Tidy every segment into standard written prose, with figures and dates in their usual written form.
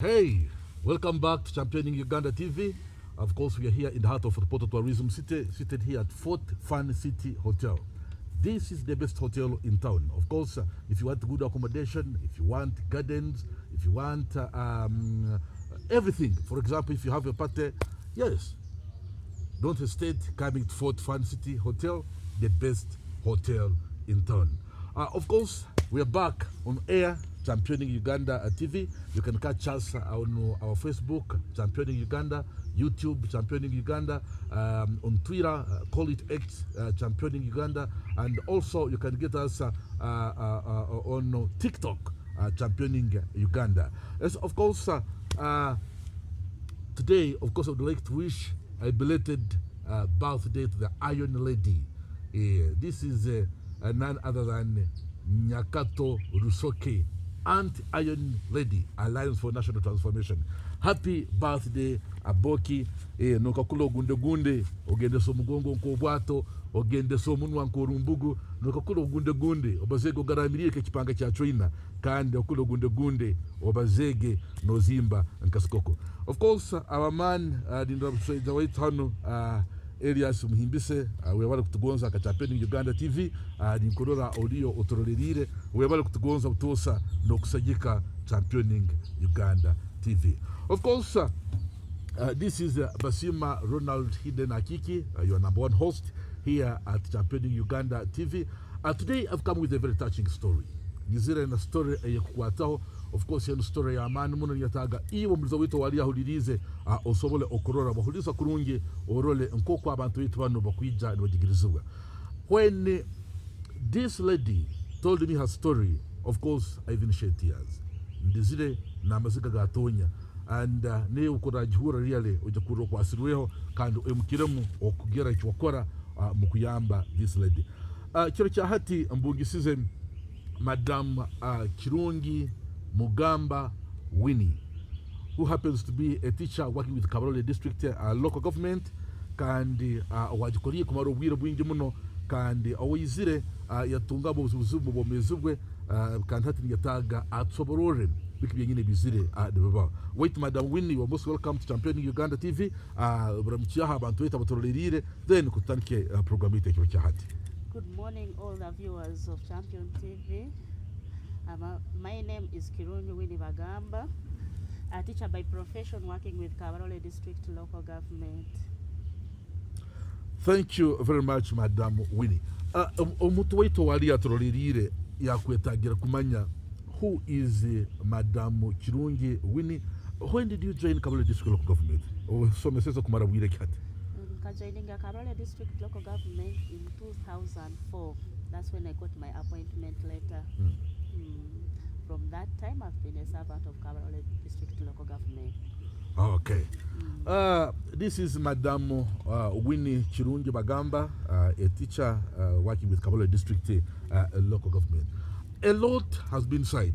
Hey, welcome back to Championing Uganda TV. Of course, we are here in the heart of Porto Tourism City, seated here at Fort Fun City Hotel. This is the best hotel in town. Of course, if you want good accommodation, if you want gardens, if you want everything. For example, if you have a party, yes, don't hesitate coming to Fort Fun City Hotel, the best hotel in town. Of course, we are back on air, Championing Uganda TV. You can catch us on our Facebook, Championing Uganda, YouTube, Championing Uganda, on Twitter, call it X, Championing Uganda, and also you can get us on TikTok, Championing Uganda. Yes, of course, today, of course, I would like to wish a belated birthday to the Iron Lady. This is none other than Nyakato Rusoke, Anti-Iron Lady, Alliance for National Transformation. Happy birthday, Aboki. Nokakulo gunde gunde, ogende so mugongo nkobwato, ogende so munwa nkorumbugu, nokakulo gunde gunde, obazege ogaramirie ke kipanga kya China, kandi okulo gunde gunde, obazege nozimba nkasikoko. Of course, our man, the white hano, Elias Muhimbise, webale kutugonza ka Championing Uganda TV, ninkorora audio otorolirire, webale kutugonza utosa no kusajika Championing Uganda TV. Of course, this is Basima Ronald Hidden Akiiki, your number one host here at Championing Uganda TV. Today I've come with a very touching story. Nizire na story kukwataho. Of course, yano story ya amani muno nyataga iwo mlizo wito wali ahulirize osobole okorora bahulisa kurungi orole nkoko abantu witu bano bakwija nibajigirizibwa. When this lady told me her story, of course I even shed tears. Ndizire na amaziga gatonya and ne ukora jihura really ojakuro kwa asirweho kandi emukiremu okugera ichwakora mukuyamba this lady. Kiro cha hati mbungisize Madam Kirungi Mugamba Winnie, who happens to be a teacher working with Kabarole District Local Government, kandi wajikoriye kumaro bwira bwingi muno kandi awizire yatunga buzubu bomezubwe kandi hati yataga atsoborore bikibye nyine bizire debaba. Wait, Madam Winnie, you are most welcome to Championing Uganda TV. Bramchiaha abantu weta batorolirire then kutanke program ite kiro cha hati. Good morning, all the viewers of Champion TV. My name is Kirungi Winnie Bagamba, a teacher by profession working with Kabarole District Local Government. Thank you very much, Madam Winnie. Omuntu waito wali atorolirire ya kwetagira kumanya who is Madam Kirungi Winnie. When did you join Kabarole District Local Government? So mesesa kumara bwire kati. Joining Kabarole District Local Government in 2004. That's when I got my appointment letter. From that time, I've been a servant of Kabarole District Local Government. Okay. This is Madam Winnie Kirungi Bagamba, a teacher working with Kabarole District Local Government. A lot has been said.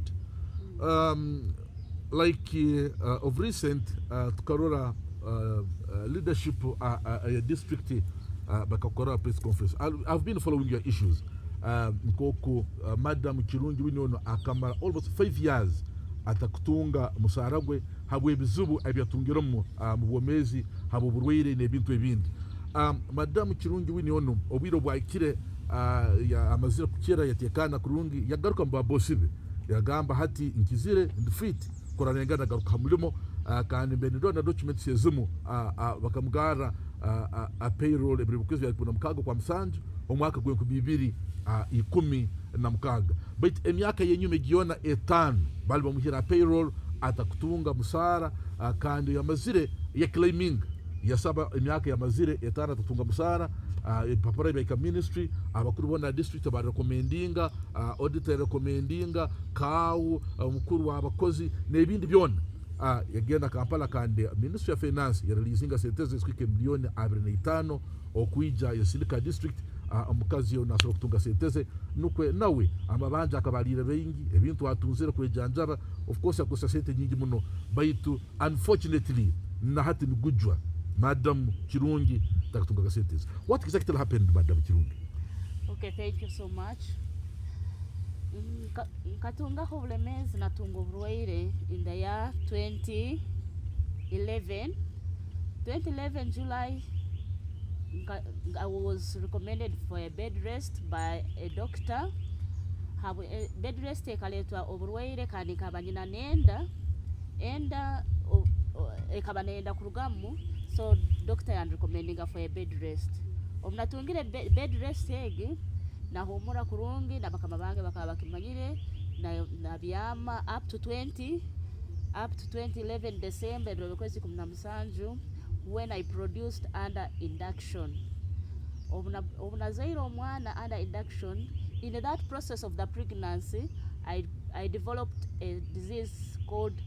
Of recent, Tukarora leadership district Bakakora press conference. I've been following your issues. Nkoko Madam Kirungi Winnie akamara almost 5 years atakutunga musaragwe habwe bizubu abyatungiramo mu bomezi habo burwire nebintu ebindi. Madam Kirungi Winnie obiro bwakire ya amazira kukira yatekana kurungi yagaruka mba bosibe yagamba hati nkizire ndifit koranenga nagaruka mulimo kandi mbendo na documents yezumu bakamugara payroll ebiri bukwezi yakuna mukago kwa msanju omwaka gwe ku 2016 but emyaka yenyume giona etano bali bamuhira payroll atakutunga musara kandi yamazire ya claiming yasaba emyaka yamazire etano atakutunga musara papara beka ministry abakuru bona district ba recommendinga auditor recommendinga kawu mukuru w'abakozi nebindi byona yagenda Kampala kandi Ministry of Finance yareleasinga sentence zikike milioni 25 okuija yasilika district omukazi yo nasoro kutunga sentence nukwe nawe amabanja akabalire bengi ebintu atunzire kwejanjaba. Of course akosa sente nyingi muno baitu unfortunately na hati nugujwa Madam Kirungi takutunga sentence. What exactly happened, Madam Kirungi? Okay, thank you so much. Nkatungaho obulemezi natunga oburwaire in the year 2011 July. I was recommended for a bed rest by a doctor. Bed rest ekaletwa oburwaire kandi nkaba nyina nenda ekaba nenda kurugamu, so doctor and recommending for a bed rest. Omnatungire bed rest egi nahumura kurungi nabakama bange bakaba bakimanyire na byama up to 2011 December 2017 when I produced under induction. Obunazaire omwana under induction. In that process of the pregnancy, I developed a disease called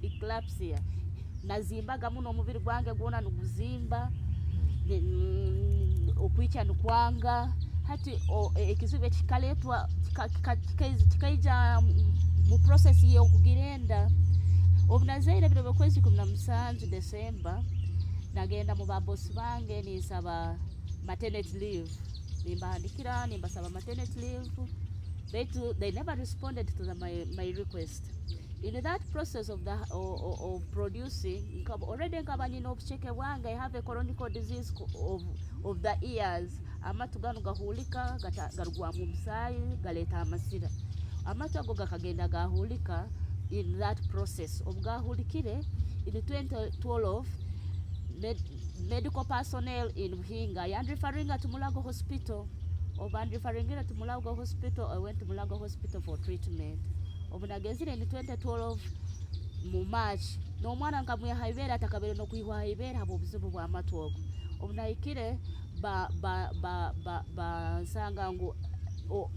eclampsia. Nazimbaga muno omubiri gwange gwona nuguzimba, okwicha nukwanga, hati ekizibu ekikaletwa kikaija mu process yo kugirenda. Obunazaire biro bekwezi 17 December nagenda mu babosi bange nisaba maternity leave. Nimbaandikira nimbasaba maternity leave. They never responded to my request. In that process of producing, already nkabanyina obucheke bwange, I have a chronic disease of the ears. Amatu gano gahulika garugwa mu musayi galeta amasira. Amatu ago gakagenda gahulika. In that process of gahulikire in 2012, medical personnel in Buhinga and referring to Mulago Hospital. Referring to Mulago Hospital, I went to Mulago Hospital for treatment. Obunagezire in 2012 mu March no mwana nkamwe haibera atakabere no kuihwa haibera habo buzibu bwa matwogo. Obunaikire ba nsanga ngo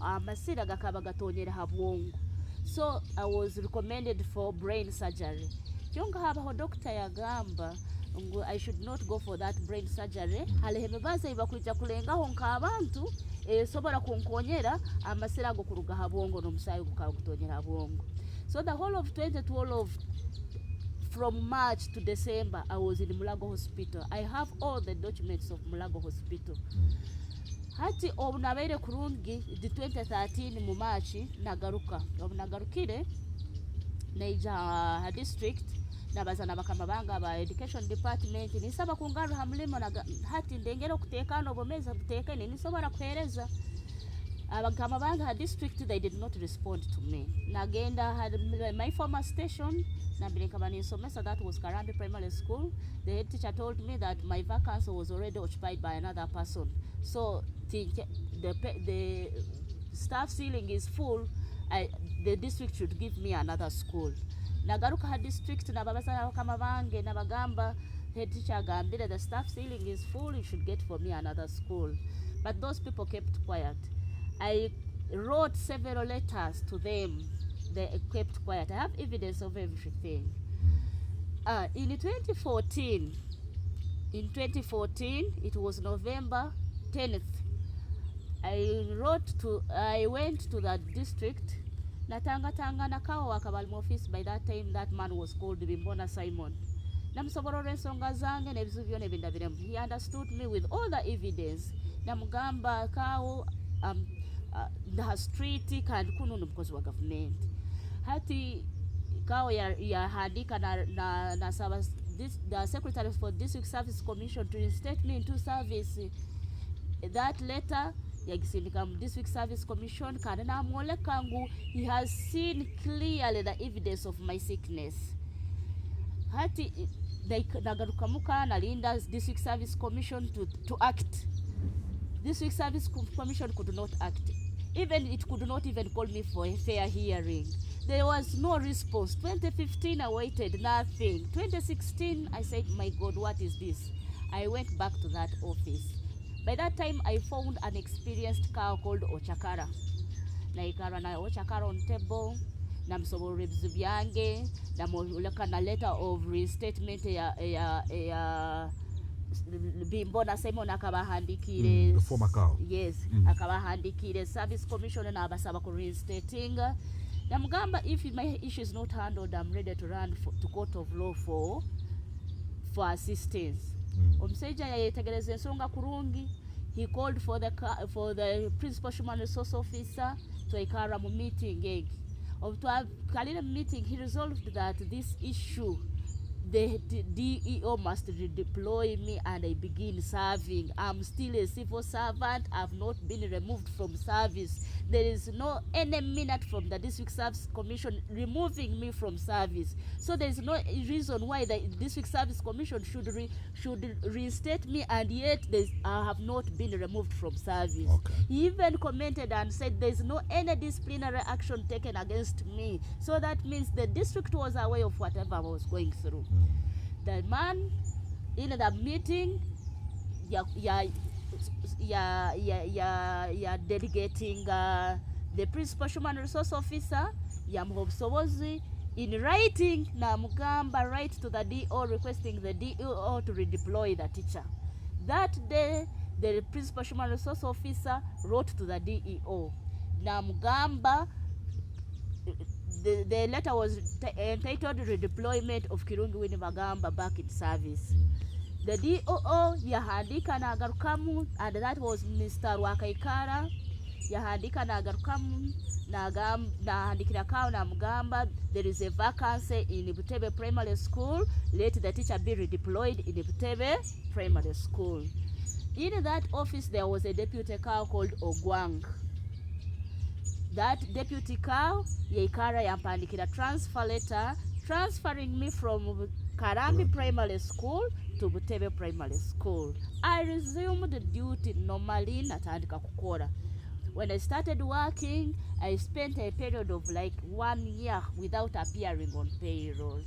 amasira gakaba gatonyera habwongo. So I was recommended for brain surgery. Kyonga habaho doctor yagamba I should not go for that brain surgery. Haleheme baza ibakuija kulengaho nk'abantu sobora kunkonyera amasira go kuruga habwongo no musayi gukagutonyera habwongo. So the whole of 2012 from March to December I was in Mulago Hospital. I have all the documents of Mulago Hospital. Hati obunabaire kurungi di 2013 mu March nagaruka. Obunagarukire Naija district nabaza nabakama banga ba education department nisaba kungaru hamulimo hati ndengero kutekano bomeza butekene nisobora kuhereza abakama banga district. They did not respond to me. Nagenda had my former station nabilika banisomesa, that was Karambi Primary School. The head teacher told me that my vacancy was already occupied by another person, so the staff ceiling is full. The district should give me another school. Nagaruka ha district nababasa kama bange nabagamba, head teacher agambira the staff ceiling is full, you should get for me another school. But those people kept quiet. I wrote several letters to them. They kept quiet. I have evidence of everything. In 2014, it was November 10th. I went to that district. Natanga nakawa wakabali office. By that time, that man was called Bimbona Simon. Namsoborore nsonga zange nebizuvyo nebindabiremu. He understood me with all the evidence. Namugamba kawo the street kandi kuno n'umukozi wa government. Hati kawo ya handika na the Secretary for District Service Commission to reinstate me into service. That letter yagisindika District Service Commission kandi namwole kangu he has seen clearly the evidence of my sickness. Hati nagaruka muka nalinda District Service Commission to act. District Service Commission could not act. Even it could not even call me for a fair hearing. There was no response. 2015 I waited, nothing. 2016 I said, my God, what is this? I went back to that office. By that time I found an experienced cow called Ochakara. Naikara na Ochakara on table. Namsobora ebizu byange. Namuleka na letter of reinstatement ya Bimbona Simon akabahandikire. The former cow. Yes, akabahandikire service commission na abasaba ku reinstating. Namugamba, if my issue is not handled, I'm ready to run to court of law for assistance. Omusajja yayetegereza ensonga kurungi. he called for the principal human resource officer to a Karamu meeting egg. Of to have Kalina meeting, he resolved that this issue, the DEO must redeploy me and I begin serving. I'm still a civil servant. I've not been removed from service. There is no any minute from the District Service Commission removing me from service. So there is no reason why the District Service Commission should reinstate me, and yet I have not been removed from service. Okay. He even commented and said there is no any disciplinary action taken against me. So that means the district was aware of whatever I was going through. The man in the meeting, delegating the principal human resource officer, yamuhobusobozi in writing na mugamba write to the DO requesting the DO to redeploy the teacher. That day, the principal human resource officer wrote to the DEO. Na mugamba, the letter was entitled Redeployment of Kirungi Winnie Bagamba back in service. The DOO yahandika na agarukamu, and that was Mr. Wakaikara. Yahandika na agarukamu na handikira kao na mugamba, there is a vacancy in Butebe Primary School. Let the teacher be redeployed in Butebe Primary School. In that office there was a deputy cow called Ogwang. That deputy cow, Yaikara yampandikira transfer letter transferring me from Karambi Primary School to Butebe Primary School. I resumed duty normally natandika kukora. When I started working, I spent a period of like 1 year without appearing on payroll.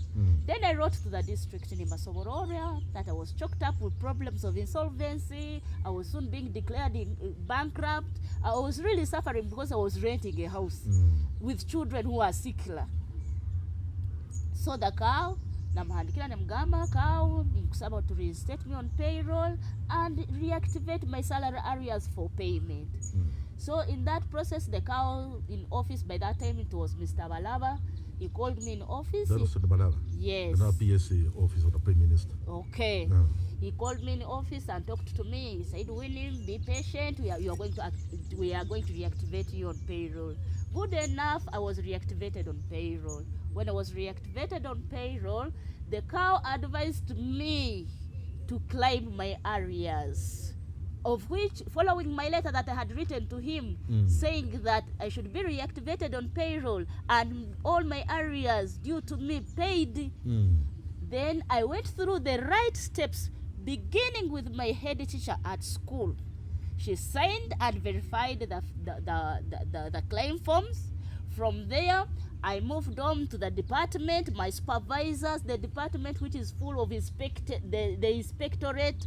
Then I wrote to the district in Masobororia that I was choked up with problems of insolvency. I was soon being declared bankrupt. I was really suffering because I was renting a house with children who are sickler. So the cow, namhandikira namgamba cow, about to reinstate me on payroll and reactivate my salary areas for payment. So in that process, the cow in office, by that time it was Mr. Balaba. He called me in office. That was the Balaba? Yes. The PSA office of the Prime Minister. Okay. Yeah. He called me in office and talked to me. He said, Winnie, be patient. We are going to reactivate you on payroll. Good enough, I was reactivated on payroll. When I was reactivated on payroll, the cow advised me to claim my arrears, of which, following my letter that I had written to him, saying that I should be reactivated on payroll and all my arrears due to me paid, then I went through the right steps, beginning with my head teacher at school. She signed and verified the claim forms. From there, I moved on to the department, my supervisors, the department which is full of the inspectorate.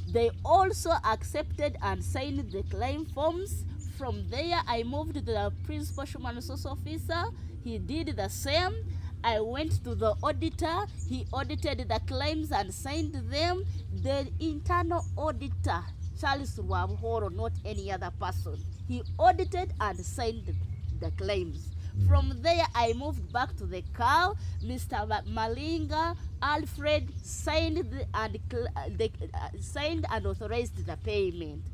They also accepted and signed the claim forms. From there, I moved to the principal human resource officer. He did the same. I went to the auditor. He audited the claims and signed them. The internal auditor, Charles Wabhoro, not any other person, he audited and signed the claims. From there, I moved back to the cow. Mr. Malinga, Alfred signed signed and authorized the payment.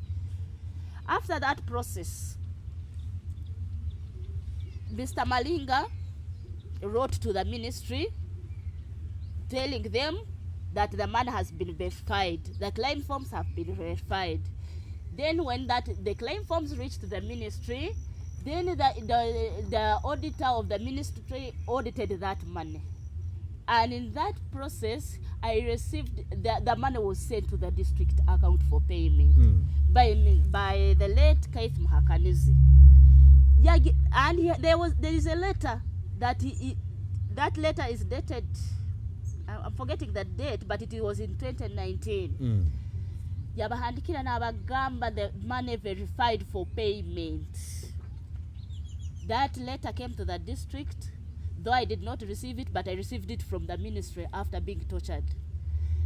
After that process, Mr. Malinga wrote to the ministry telling them that the man has been verified. The claim forms have been verified. Then when the claim forms reached the ministry, then the auditor of the ministry audited that money. And in that process, I received, the money was sent to the district account for payment by the late Keith Mahakanizi. Yeah, and there is a letter that letter is dated, I'm forgetting the date, but it was in 2019. Yabahandikira na Bagamba, the money verified for payment. That letter came to the district, though I did not receive it, but I received it from the ministry after being tortured.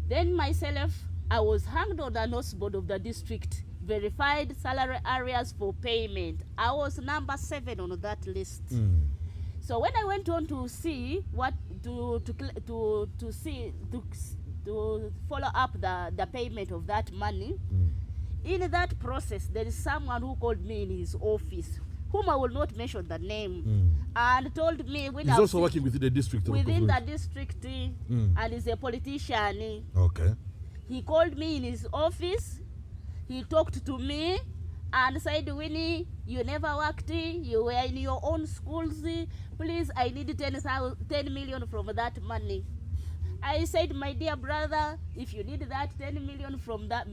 Then myself, I was hanged on the notice board of the district, verified salary areas for payment. I was number 7 on that list. So when I went on to see what to follow up the payment of that money, In that process, there is someone who called me in his office, whom I will not mention the name, and told me when he's also working within the district. Within the district, and is a politician. Okay. He called me in his office. He talked to me and said, Winnie, you never worked. You were in your own schools. Please, I need 10 million from that money. I said, my dear brother, if you need that 10 million from that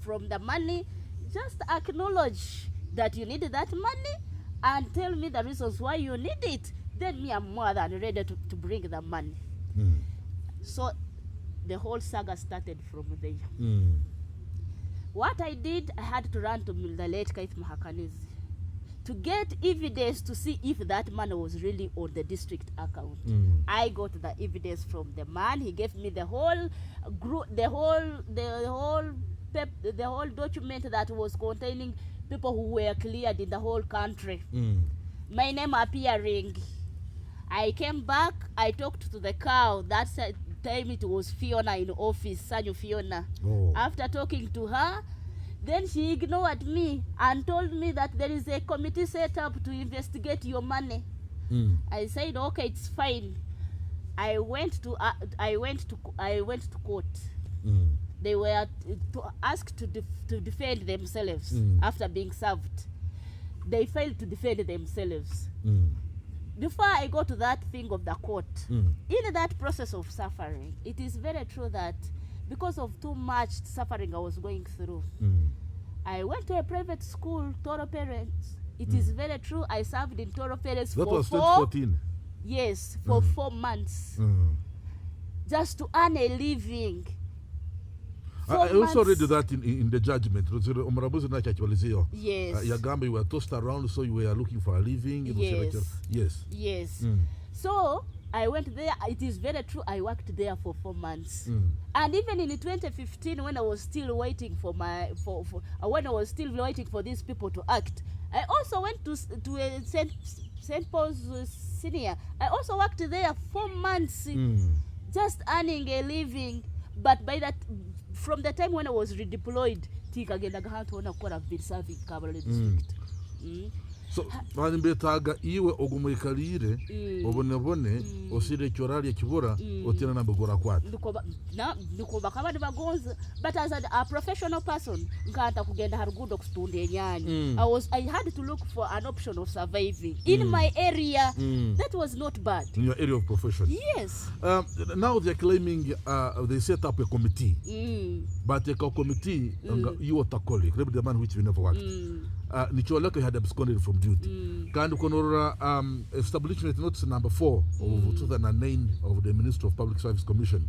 from the money, just acknowledge that you need that money and tell me the reasons why you need it. Then me, I'm more than ready to bring the money. So the whole saga started from there. What I did, I had to run to the late Kaith Mahakanizi to get evidence to see if that money was really on the district account. I got the evidence from the man. He gave me the whole group, the whole document that was containing people who were cleared in the whole country. My name appearing. I came back. I talked to the cow. That time it was Fiona in office, Sanyu Fiona. After talking to her, then she ignored me and told me that there is a committee set up to investigate your money. I said, okay, it's fine. I went to court. They were asked to defend themselves after being served. They failed to defend themselves. Before I go to that thing of the court, in that process of suffering, it is very true that because of too much suffering I was going through, I went to a private school, Toro Parents. It is very true. I served in Toro Parents for 2014. Yes, for 4 months. Just to earn a living. I also read that in the judgment. Yes. Yagamba, you were tossed around, so you were looking for a living. Yes. So I went there. It is very true. I worked there for 4 months. And even in 2015, when I was still waiting for these people to act, I also went to St. Paul's Senior. I also worked there 4 months, just earning a living. But from the time when I was redeployed, I've been serving Kabarole District. So, betaga iwe ogumuikalire obonebone osire kyorali ekibura otina nambogora kwata. Ndukoba kabandi bagonza, but as a professional person, nkanta kugenda harugundo kutunde enyanyi. I had to look for an option of surviving in my area. That was not bad. In your area of profession. Yes. Now they're claiming they set up a committee. But a committee you were a colleague, the man which we never worked. Nicholaka had absconded from duty. Kandi konora establishment notice number 4 of 2009 of the Minister of Public Service Commission.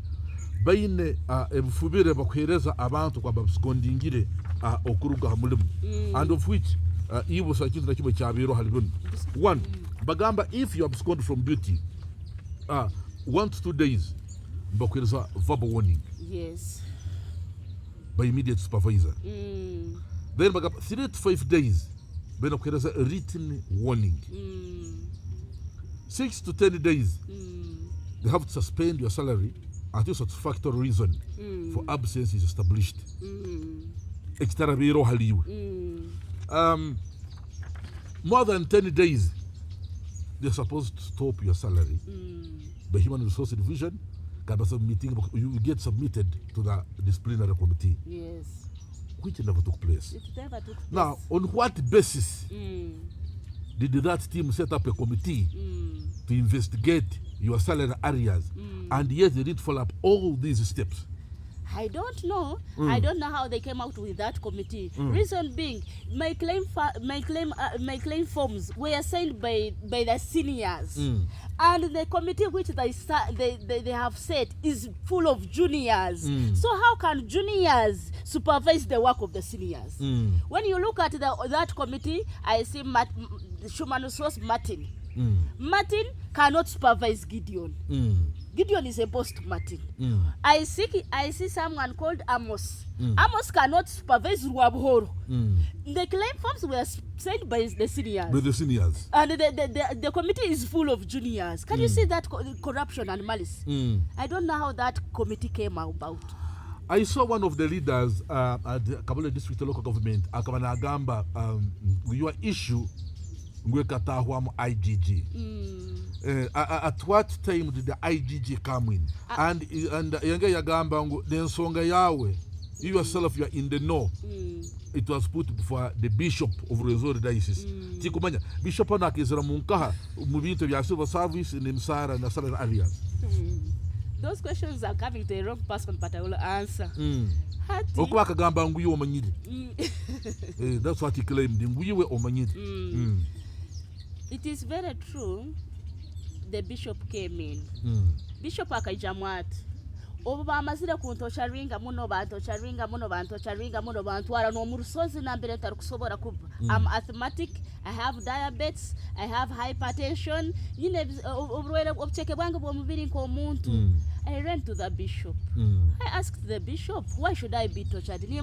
Bayine ebufubire bakwereza abantu kwa abscondingire okuruga hamulimu. And of which ibo sakizu na kibo cyabiro halibun. 1, Bagamba, if you abscond from duty 1 to 2 days bakwereza verbal warning. Yes. By immediate supervisor. Then 3 to 5 days, then there's a written warning. 6 to 10 days, they have to suspend your salary until satisfactory reason for absence is established. More than 10 days, they're supposed to stop your salary. The Human Resource Division you get submitted to the disciplinary committee. Yes. Which never took place. It never took place. Now, on what basis did that team set up a committee to investigate your salary areas, and yet they didn't follow up all these steps? I don't know. I don't know how they came out with that committee. Reason being, my claim forms were signed by the seniors, and the committee which they have set is full of juniors. So how can juniors supervise the work of the seniors? When you look at that committee, I see Human Resource Martin. Martin cannot supervise Gideon. Gideon is a boss to Martin. I see someone called Amos. Amos cannot supervise Ruabhoro. The claim forms were sent by the seniors. By the seniors. And the committee is full of juniors. Can you see that corruption and malice? I don't know how that committee came about. I saw one of the leaders at the Kabarole District Local Government, Agamba, your issue, IGG. At what time did the IGG come in? And Yanga Yagamba, then Songa Yahweh, you yourself, you are in the know. It was put before the Bishop of Resort Diocese. Tikumanya, Bishop Anakizra Munkaha, moving to your civil service in Msara and the southern areas. Those questions are coming to a wrong person, but I will answer. That's what he claimed. It is very true. The bishop came in. Bishop akajamwat. Oba amazira kuntocharinga muno bantwara no murusozi nambere tarukusobora kuba. I'm asthmatic, I have diabetes, I have hypertension. Obrwere obcheke bwange bwomubiri nkomuntu. I ran to the bishop. I asked the bishop, why should I be tortured? Ni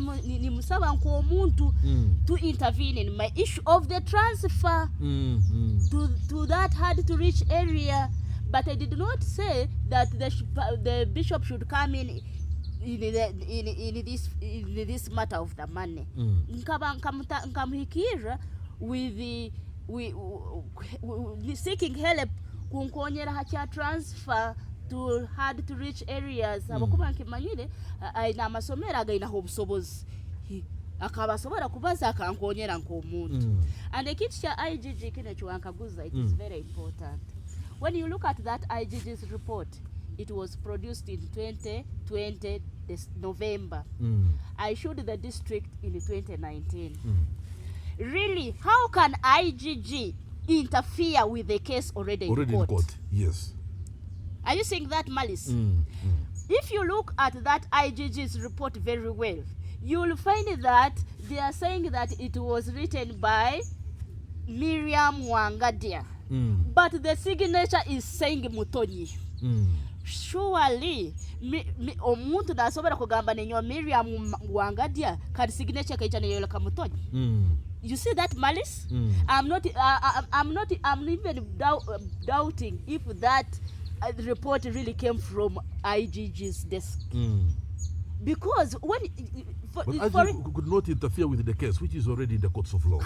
musaba nkomuntu to intervene in my issue of the transfer to that hard to reach area. But I did not say that the bishop should come in this matter of the money. Nkamhikira with seeking help kunkonyera hacha transfer to hard to reach areas. Abakuba nkimanyire aina amasomero againa obusobozi. Akabasobora kubaza akankonyera nkomuntu. And ekiti kya IGG kino kwankaguza, it is very important. When you look at that IGG's report, it was produced in 2020 November. I showed the district in 2019. Really, how can IGG interfere with the case already in court? Yes. Are you saying that malice? If you look at that IGG's report very well, you will find that they are saying that it was written by Miriam Wangadia. But the signature is saying Mutonyi. Surely, omuntu nasobora kugamba nenyo Miriam Wangadia kadi signature kaichane yola kamutonyi. You see that malice? I'm even doubting if that report really came from IGG's desk. Because when IGG could not interfere with the case, which is already in the courts of law.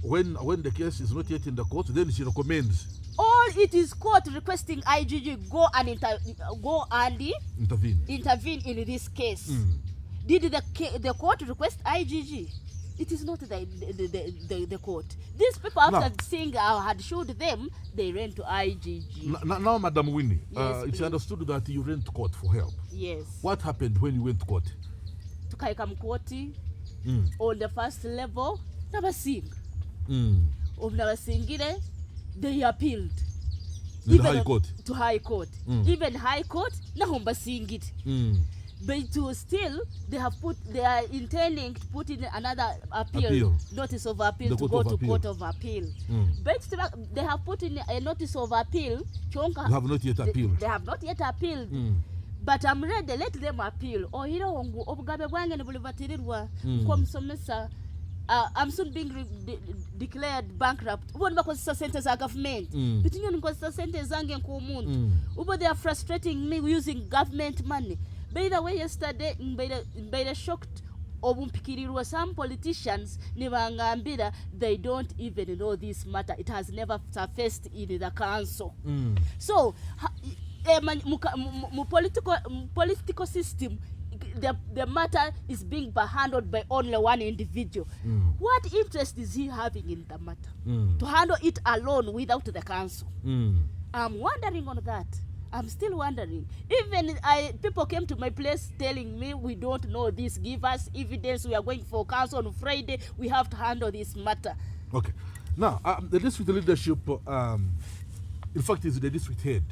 When the case is not yet in the court, then she recommends. All it is court requesting IGG go and intervene in this case. Did the court request IGG? It is not the court. These people, after seeing I had showed them, they ran to IGG. Now, Madam Winnie, yes, it's understood that you went to court for help. Yes. What happened when you went to court? To Kaikamkoti, on the first level, Nabasing. They appealed. To High Court. To High Court. Even High Court, Nahomba sing it. But still, they are intending to put in another appeal. Notice of appeal to go to Court of Appeal. But they have put in a notice of appeal. They have not yet appealed. They have not yet appealed. But I'm ready, let them appeal. Oh, you know, I'm soon being declared bankrupt. One because centers are government. But they are frustrating me using government money. By the way, yesterday, by the shocked some politicians, they don't even know this matter. It has never surfaced in the council. So, political system, the matter is being handled by only one individual. What interest is he having in the matter? To handle it alone without the council? I'm wondering on that. I'm still wondering. Even people came to my place telling me, we don't know this, give us evidence, we are going for council on Friday, we have to handle this matter. Okay. Now, the district leadership, in fact, is the district head.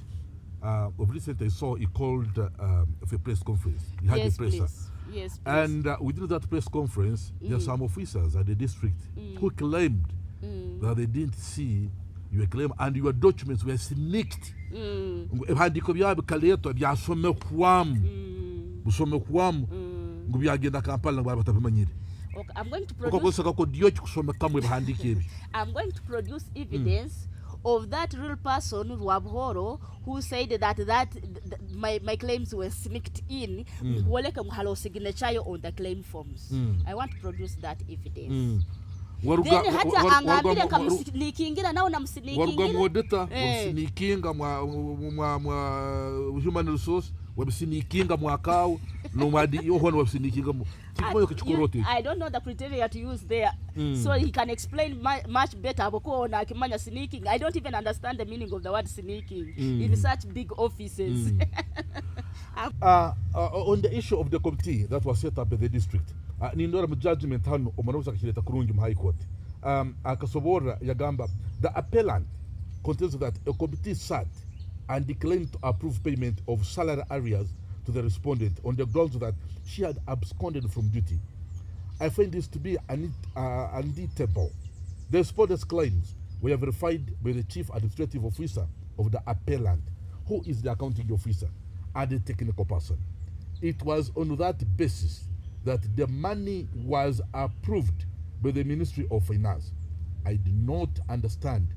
Of recent I saw he called for a press conference. He had a presser. Yes, please. And within that press conference, there are some officers at the district who claimed that they didn't see your claim and your documents were sneaked. Ebhandiko byabe kaleto byasomekwamu busomekwamu ngubyagenda Kampala ngwabatabimanyire. Okay, I'm going to produce evidence of that real person, Wabhoro, who said that my claims were sneaked in, signature on the claim forms. I want to produce that evidence. Then hata angambile kamsinikingira nao namsinikingira modeta wamsinikinga mwa human resource wamsinikinga mwakao no madi yohon wamsinikinga I don't know the criteria to use there, so he can explain much better. Sneaking, I don't even understand the meaning of the word sneaking in such big offices. On the issue of the committee that was set up by the district, nindora judgment hano omanauza kachileta Kirungi High Court, akasobora yagamba the appellant contends that a committee sat and declined to approve payment of salary arrears to the respondent on the grounds that she had absconded from duty. I find this to be undeniable. The respondent's claims were verified by the chief administrative officer of the appellant, who is the accounting officer and the technical person. It was on that basis that the money was approved by the Ministry of Finance. I do not understand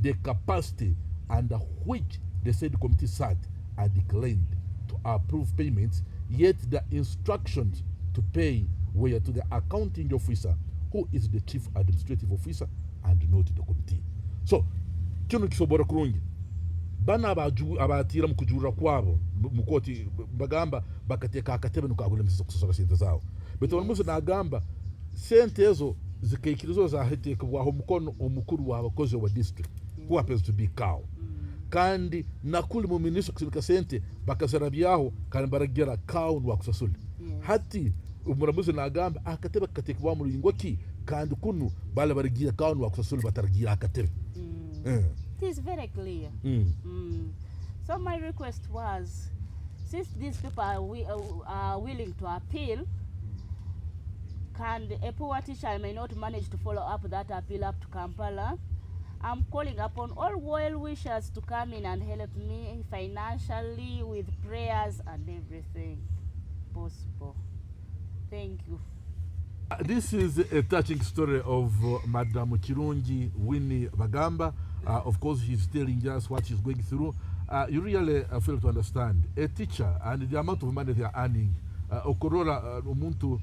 the capacity under which the said committee sat and declined to approve payments, yet the instructions to pay were to the accounting officer, who is the chief administrative officer, and not the committee. So, kino kisobora Kirungi bana abatira mu kujura kwabo mukoti Bagamba bakateka akatebe nukagula kusora sente zao beto bamuze nagamba sente ezo zikayikirizo za heteka bwaho mukono omukuru w'abakozi wa district who happens to be cow kandi nakuli mu minister kusika sente bakazarabyaho kandi baragera cow wakusasuli hati umuramuze nagamba akatebe kateka bwa muri ngoki kandi kunu bale barigira cow wakusasuli bataragira akatebe. It is very clear. So my request was, since these people are willing to appeal, can a poor teacher may not manage to follow up that appeal up to Kampala, I'm calling upon all well-wishers to come in and help me financially with prayers and everything possible. Thank you. This is a touching story of Madam Kirungi Winnie Bagamba. Of course, he's telling us what she's going through. You really fail to understand. A teacher and the amount of money they are earning, okorora umuntu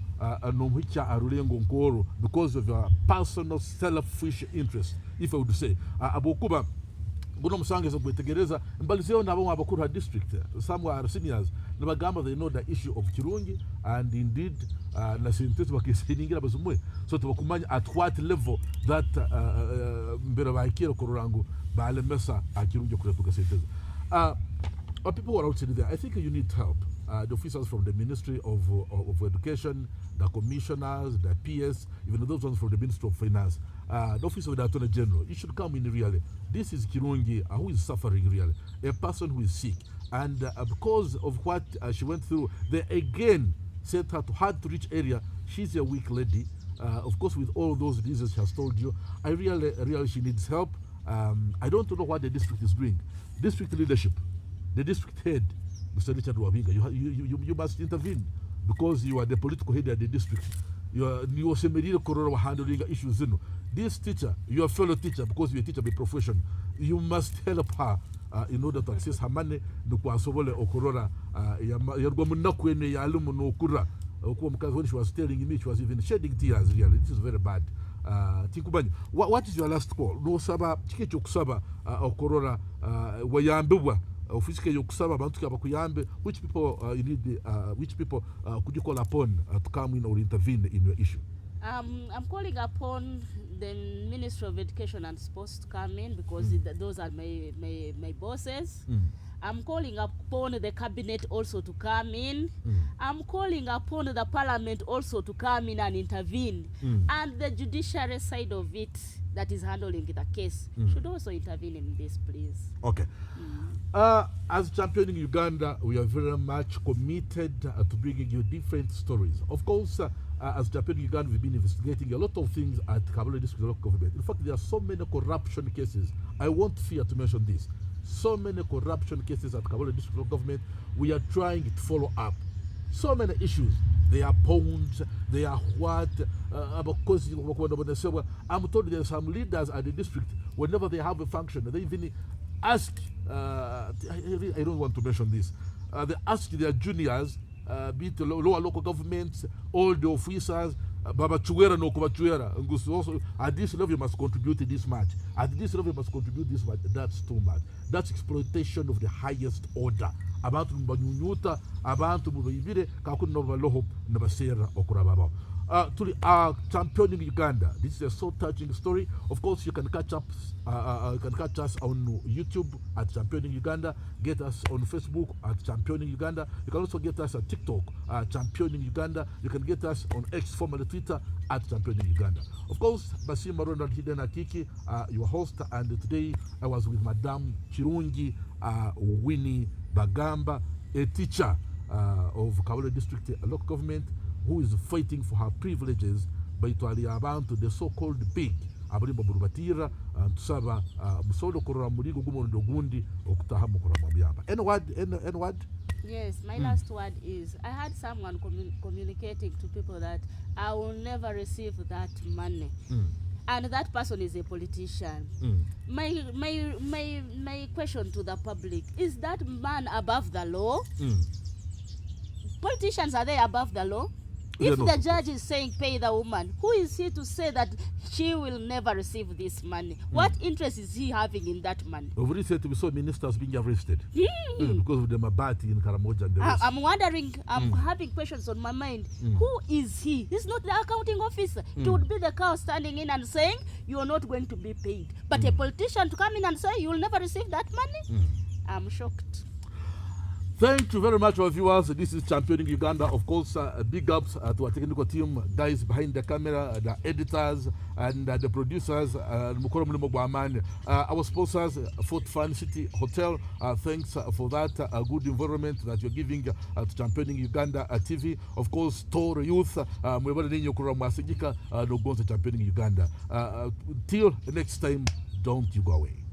nomhicha arulengo nkoro because of your personal selfish interest, if I would say. Abokuba Buno Musange zo kwetegereza mbalizeo na abo abakuru district. Some are seniors. Nabagamba they know the issue of Kirungi, and indeed na sentence bakisiningira bazumwe. So tubakumanya at what level that mbere baikira kororango baale mesa Kirungi kuretuka sentence. People who are outside there, I think you need help. The officers from the Ministry of Education, the commissioners, the PS, even those ones from the Ministry of Finance, the office of the Attorney General, you should come in really. This is Kirungi who is suffering really, a person who is sick. And because of what she went through, they again sent her to hard-to-reach area. She's a weak lady. Of course, with all those reasons she has told you, I really she needs help. I don't know what the district is doing. District leadership, the district head, Mr. Richard Wabinga, you must intervene because you are the political head of the district. You are handling issues. This teacher, your fellow teacher, because you're a teacher by profession, you must help her in order to access her money. When she was telling me, she was even shedding tears. Really, this is very bad. What is your last call? No saba chike kusaba okorora wayambewa ofisike yokusaba bantu abakuyambe. Which people you need? Which people could you call upon to come in or intervene in your issue? I'm calling upon the Ministry of Education and Sports to come in because those are my bosses. I'm calling upon the cabinet also to come in. I'm calling upon the parliament also to come in and intervene. And the judiciary side of it that is handling the case should also intervene in this, please. Okay. As championing Uganda, we are very much committed to bringing you different stories. Of course, as championing Uganda, we've been investigating a lot of things at Kabarole District Local Government. In fact, there are so many corruption cases. I won't fear to mention this. So many corruption cases at Kabarole District Local Government. We are trying to follow up. So many issues. They are ponds, they are what? I'm told there are some leaders at the district whenever they have a function, they even ask, I don't want to mention this, they ask their juniors, be it lower local governments, all the officers, Baba Chuera no Kubachuera, also at this level you must contribute this much. At this level you must contribute this much. That's too much. That's exploitation of the highest order. Abantu mbanyunyuta, abantu mubibire, kakuni novaloho nabasera okurababa. Championing Uganda. This is a so touching story. Of course, you can catch us on YouTube at Championing Uganda. Get us on Facebook at Championing Uganda. You can also get us at TikTok, Championing Uganda. You can get us on X, formerly Twitter, at Championing Uganda. Of course, Basima Ronald Hidden Akiiki, your host, and today I was with Madame Kirungi, Winnie Bagamba, a teacher of Kabarole District Local Government, who is fighting for her privileges by to the so-called big abalimba burubatira tusaba musolo korora muligo gumondo gundi okutaha mukora mabiyamba. Any word? Yes, my last word is I had someone communicating to people that I will never receive that money. And that person is a politician. My question to the public, is that man above the law? Politicians, are they above the law? If the judge is saying pay the woman, who is he to say that she will never receive this money? What interest is he having in that money? Over recently we saw ministers being arrested because of the Mabati in Karamoja and the rest. I'm wondering, I'm having questions on my mind. Who is he? He's not the accounting officer. It would be the cow standing in and saying, you are not going to be paid. But a politician to come in and say, you will never receive that money? I'm shocked. Thank you very much, our viewers. This is Championing Uganda. Of course, big ups to our technical team, guys behind the camera, the editors, and the producers. Our sponsors, Fort Fan City Hotel. Thanks for that good environment that you're giving to Championing Uganda TV. Of course, Toro Youth, Championing Uganda. Till next time, don't you go away.